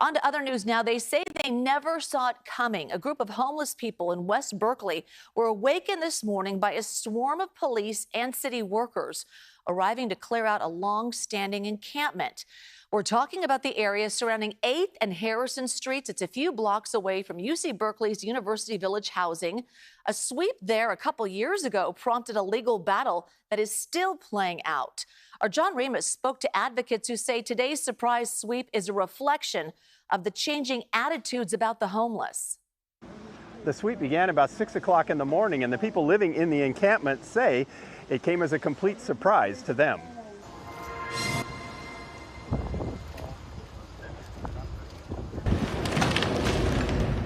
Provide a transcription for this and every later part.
On to other news now. They say they never saw it coming. A group of homeless people in West Berkeley were awakened this morning by a swarm of police and city workers arriving to clear out a long-standing encampment. We're talking about the area surrounding 8th and Harrison Streets. It's a few blocks away from UC Berkeley's University Village housing. A sweep there a couple years ago prompted a legal battle that is still playing out. Our John Ramos spoke to advocates who say today's surprise sweep is a reflection of the changing attitudes about the homeless. The sweep began about 6 o'clock in the morning, and the people living in the encampment say it came as a complete surprise to them.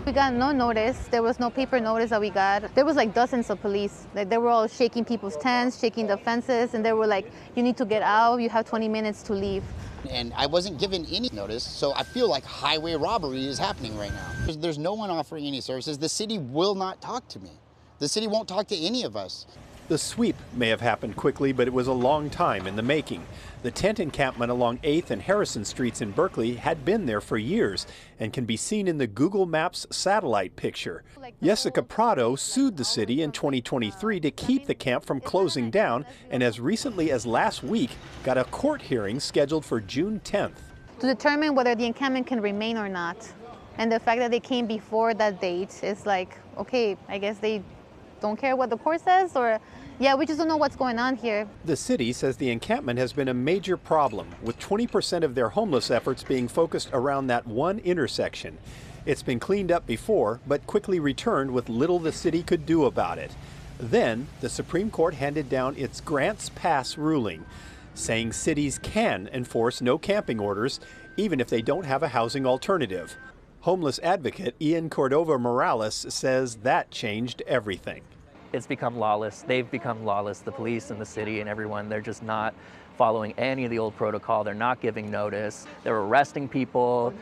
We got no notice. There was no paper notice that we got. There was like dozens of police. Like, they were all shaking people's tents, shaking the fences, and they were like, you need to get out, you have 20 minutes to leave. And I wasn't given any notice, so I feel like highway robbery is happening right now. There's no one offering any services. The city will not talk to me. The city won't talk to any of us. The sweep may have happened quickly, but it was a long time in the making. The tent encampment along 8th and Harrison Streets in Berkeley had been there for years and can be seen in the Google Maps satellite picture. Jessica Prado sued the city in 2023 to keep the camp from closing down, and as recently as last week got a court hearing scheduled for June 10th. To determine whether the encampment can remain or not. And the fact that they came before that date is like, okay, I guess they don't care what the court says, or yeah, we just don't know what's going on here. The city says the encampment has been a major problem, with 20% of their homeless efforts being focused around that one intersection. It's been cleaned up before, but quickly returned with little the city could do about it. Then, the Supreme Court handed down its Grants Pass ruling, saying cities can enforce no camping orders, even if they don't have a housing alternative. Homeless advocate Ian Cordova Morales says that changed everything. It's become lawless. They've become lawless, the police and the city and everyone. They're just not following any of the old protocol. They're not giving notice. They're arresting people.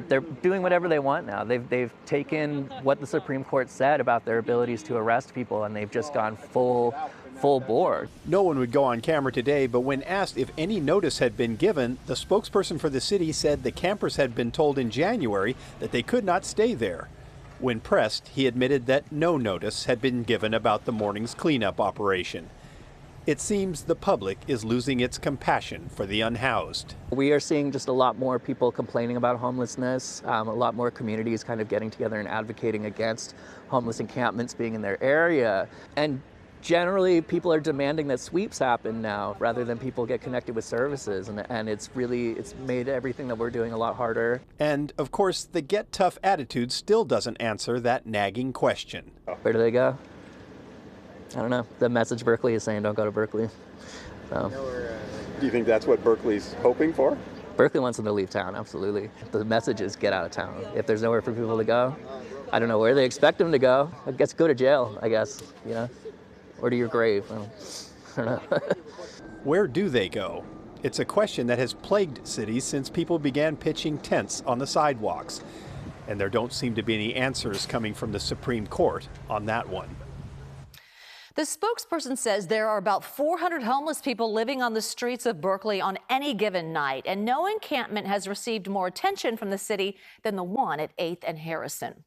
They're doing whatever they want now. They've taken what the Supreme Court said about their abilities to arrest people, and they've just gone full bore. No one would go on camera today, but when asked if any notice had been given, the spokesperson for the city said the campers had been told in January that they could not stay there. When pressed, he admitted that no notice had been given about the morning's cleanup operation. It seems the public is losing its compassion for the unhoused. We are seeing just a lot more people complaining about homelessness, a lot more communities kind of getting together and advocating against homeless encampments being in their area. And generally, people are demanding that sweeps happen now rather than people get connected with services. And it's made everything that we're doing a lot harder. And of course, the get tough attitude still doesn't answer that nagging question. Where do they go? I don't know. The message Berkeley is saying, don't go to Berkeley. So. Do you think that's what Berkeley's hoping for? Berkeley wants them to leave town, absolutely. The message is get out of town. If there's nowhere for people to go, I don't know where they expect them to go. I guess go to jail, I guess, you know, or to your grave. I don't know. Where do they go? It's a question that has plagued cities since people began pitching tents on the sidewalks. And there don't seem to be any answers coming from the Supreme Court on that one. The spokesperson says there are about 400 homeless people living on the streets of Berkeley on any given night, and no encampment has received more attention from the city than the one at 8th and Harrison.